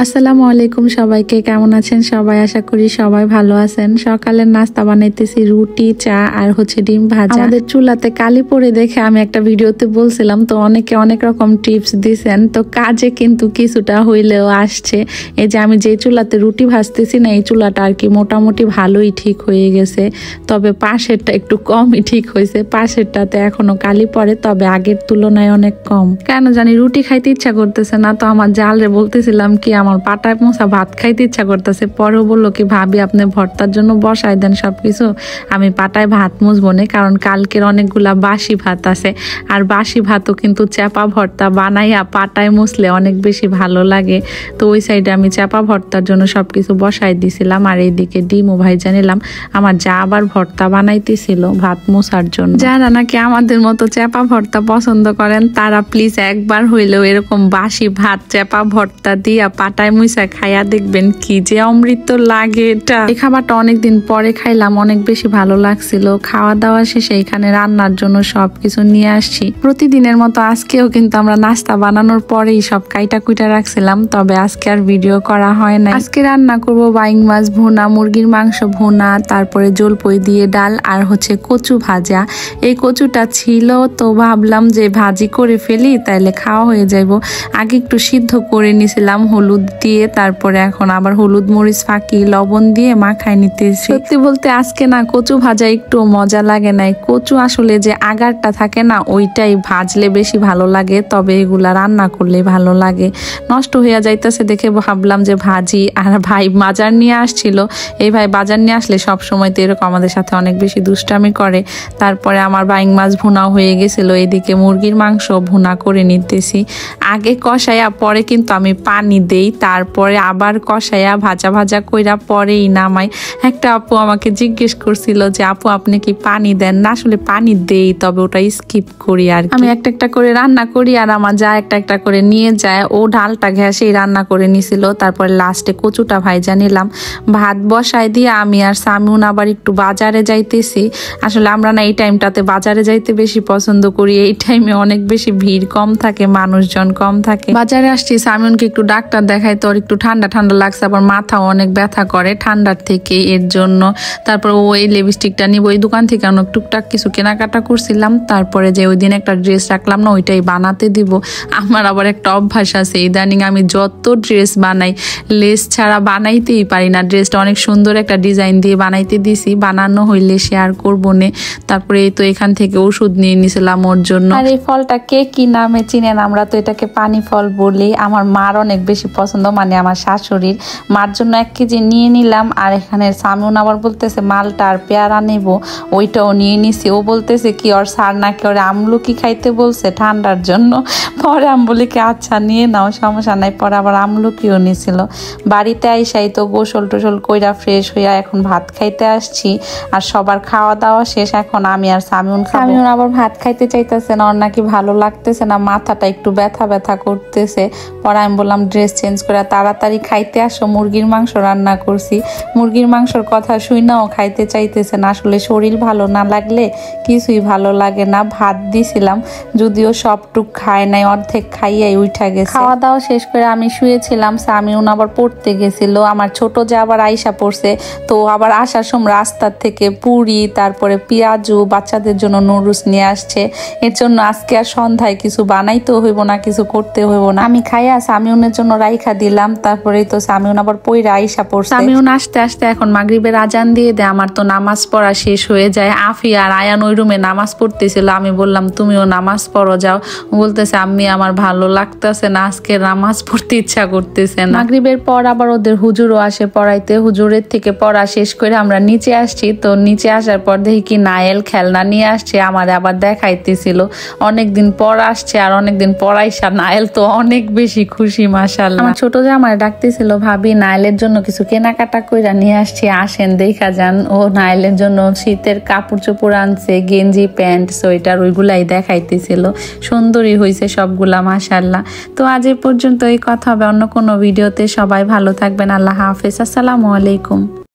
আসসালামু আলাইকুম সবাইকে, কেমন আছেন সবাই? আশা করি সবাই ভালো আছেন। সকালের নাস্তা বানাইতেছি রুটি, চা আর ডিম ভাজা। আমাদের চুলাতে কালি পড়ে দেখে আমি একটা ভিডিওতে বলছিলাম, তো অনেকে অনেক রকম টিপস দিছেন, তো কাজে কিন্তু কিছুটা হইলেও আসছে। এই যে আমি যে চুলাতে রুটি ভাজতেছি না, এই চুলাটা আর কি মোটামুটি ভালোই ঠিক হয়ে গেছে, তবে পাশেরটা একটু কমই ঠিক হয়েছে। পাশেরটাতে এখনো কালি পড়ে, তবে আগের তুলনায় অনেক কম। কেন জানি রুটি খাইতে ইচ্ছা করতেছে না, তো আমার জালরে বলতেছিলাম কি আমার পাটায় মোছা ভাত খাইতে ইচ্ছা করতেছে। পরেও বললো কি ভাবি আপনি ভর্তার জন্য বসাই দেন সবকিছু, আমি পাটায় ভাত মুছবো না, কারণ কালকের অনেকগুলা বাসি ভাত আছে। আর বাসি ভাতও কিন্তু চাপা ভর্তা বানাইয়া পাটায় মুছলে অনেক বেশি ভালো লাগে। তো ওই সাইডে আমি চাপা ভর্তার জন্য সবকিছু বসাই দিছিলাম, আর এইদিকে ডিমও ভাইজা নিলাম। আমার যা আবার ভর্তা বানাইতেছিল ভাত মোছার জন্য। যারা নাকি আমাদের মতো চাপা ভর্তা পছন্দ করেন, তারা প্লিজ একবার হইলেও এরকম বাসি ভাত চাপা ভর্তা দিয়া পাটায় মুছা খাইয়া দেখবেন কি যে অমৃত লাগে এটা। এই খাবারটা অনেকদিন পরে খাইলাম, অনেক বেশি ভালো লাগছিল। খাওয়া দাওয়া শেষে এখানে রান্নার জন্য সবকিছু নিয়ে আসছি। প্রতিদিনের মতো আজকেও কিন্তু আমরা নাস্তা বানানোর পরেই সব কাইটা কুইটা রাখছিলাম, তবে আজকে আর ভিডিও করা হয় না। আজকে রান্না করব বাইং মাছ ভুনা, মুরগির মাংস ভুনা, তারপরে জলপই দিয়ে ডাল আর কচু ভাজা। এই কচুটা ছিল, তো ভাবলাম যে ভাজি করে ফেলি, তাইলে খাওয়া হয়ে যাইব। আগে একটু সিদ্ধ করে নিছিলাম হলুদ দিয়ে, তারপরে এখন আবার হলুদ মরিচ ফাঁকি লবণ দিয়ে মাখাই নিতেছি। সত্যি বলতে আজকে না কচু ভাজা একটু মজা লাগে নাই। কচু আসলে যে আগারটা থাকে না, ওইটাই ভাজলে বেশি ভালো লাগে, তবে এগুলা রান্না করলে ভালো লাগে। নষ্ট হইয়া যাইতেছে দেখে ভাবলাম যে ভাজি। আর ভাই বাজার নিয়ে আসছিল, এই ভাই বাজার নিয়ে আসলে সব সময় তো এরকম আমাদের সাথে অনেক বেশি দুষ্টামি করে। তারপরে আমার বাইং মাছ ভুনাও হয়ে গেছিল, এদিকে মুরগির মাংস ভুনা করে নিতেছি। আগে কষাইয়া পরে কিন্তু আমি পানি দেই, তারপরে আবার কষাইয়া ভাজা ভাজা কইরা পরেই নামাই। একটা আপু আমাকে জিজ্ঞেস করছিল যে আপু আপনি কি পানি দেন না? আসলে পানি দেই, তবে ওটা স্কিপ করি। আর আমি একটা একটা করে রান্না করি, আর আমার যা একটা একটা করে নিয়ে যায়। ও ডালটা ঘ্যাসেই রান্না করে নিছিল, তারপরে লাস্টে কচুটা ভাইজা নিলাম। ভাত বসাই দিয়ে আমি আর সামিউন আবার একটু বাজারে যাইতেছি। আসলে আমরা না এই টাইমটাতে বাজারে যাইতে বেশি পছন্দ করি। এই টাইমে অনেক বেশি ভিড় কম থাকে, মানুষজন কম থাকে। বাজারে আসছি সামিউনকে একটু ডাক্তার দেখাই, তো একটু ঠান্ডা ঠান্ডা লাগছে, আবার মাথাও অনেক ব্যথা করে ঠান্ডার থেকে, এর জন্য। তারপর ওই লিপস্টিকটা নিব, ওই দোকান থেকে অনেক টুকটাক কিছু কেনাকাটা করছিলাম। তারপরে যে ওই দিন একটা ড্রেস রাখলাম না, ওইটাই বানাতে দিব। আমার আবার একটা অভ্যাস আছে, ইদানিং আমি যত ড্রেস বানাই লেস ছাড়া বানাইতেই পারি না। ড্রেসটা অনেক সুন্দর একটা ডিজাইন দিয়ে বানাইতে দিছি, বানানো হইলে শেয়ার করবো নে। তারপরে এই তো এখান থেকে ওষুধ নিয়ে নিছিলাম ওর জন্য। আর এই ফলটা কে কি নামে চিনেন? আমরা তো এটাকে পানি ফল বলি। আমার মার অনেক বেশি পছন্দ, মানে আমার শাশুড়ির। মার জন্য 1 কেজি নিয়ে নিলাম। আর এখানে সামিউন আবার বলতেছে মালটা আর পেয়ারা নেব, ওইটাও নিয়ে নিছি। ও বলতেছে কি ওর স্যার নাকি ওর আমলকি খাইতে বলছে ঠান্ডার জন্য। পরে আমি বলি কি আচ্ছা নিয়ে নাও, সমস্যা নাই। পরে আবার আমলকিও নিছিল। বাড়িতে আইসাই তো গোসল টোসল কইরা ফ্রেশ হইয়া এখন ভাত খাইতে আসছি। আর সবার খাওয়া দাওয়া শেষ, এখন আমি আর সামিউন খাবো। সামিউন আবার ভাত খাইতে চাইতেছে না, ওর নাকি ভালো লাগতেছে না, মাথাটা একটু ব্যথা ব্যথা করতেছে। পরে আমি বললাম ড্রেস চেঞ্জ করে তাড়াতাড়ি খাইতে আসো, মুরগির মাংস রান্না করছি। মুরগির মাংসর কথা শুই নাও খাইতে চাইতেছে না। আসলে শরীর ভালো না লাগলে কিছুই ভালো লাগে না। ভাত দিছিলাম, যদিও সবটুক খায় নাই, অর্ধেক খাইয়াই উঠা গেছে। খাওয়া দাওয়া শেষ করে আমি শুয়েছিলাম, সামিউন আবার পড়তে গেছিল। আমার ছোট যে আবার আইসা পড়ছে, তো আবার আসার সময় রাস্তার থেকে পুরি, তারপরে পেঁয়াজু, বাচ্চাদের জন্য নুডলস নিয়ে আসছে। এর জন্য আজকে আর সন্ধ্যায় কিছু বানাইতেও হইব না, কিছু করতে হইব না। আমি খাইয়া সামিউনের জন্য রাইখা দিলাম। তারপরে তো সামিউন আবার পইরা আইসা পড়ছে। সামিউন আসতে আসতে এখন মাগরিবের আজান দিয়ে দেয়। আমার তো নামাজ পড়া শেষ হয়ে যায়। আফি আর আয়ান ওই রুমে নামাজ পড়তেছিল, আমি বললাম তুমিও নামাজ পড়ো যাও। বলতেছে আম্মি আমার ভালো লাগতেছে না, আজকে নামাজ পড়তে ইচ্ছা করতেছে না। মাগরিবের পর আবার ওদের হুজুরও আসে পড়াইতে। হুজুরের থেকে পড়া শেষ করে আমরা নিচে আসছি। তো নিচে আসার পর দেখি কি নায়েল খেলনা নিয়ে আসছে, আমার আবার দেখাইতেছিল। অনেকদিন পর আসছে, আর অনেকদিন পড়াইসা নায়েল তো অনেক বেশি খুশি মাশাআল্লাহ। আমার ছোট জামাই ডাকতেছিল ভাবি নায়েলের জন্য কিছু কেনাকাটা কইরা নিয়ে আসছি, আসেন দেখা যান। ও নায়েলের জন্য শীতের কাপড় চোপড় আনছে, গেঞ্জি প্যান্ট সোয়েটার, ওইগুলাই দেখাইতেছিল। সুন্দরই হয়েছে সবগুলা মাশাআল্লাহ। তো আজ এই পর্যন্ত, এই কথা হবে অন্য কোনো ভিডিওতে। সবাই ভালো থাকবেন, আল্লাহ হাফেজ, আসসালামু আলাইকুম।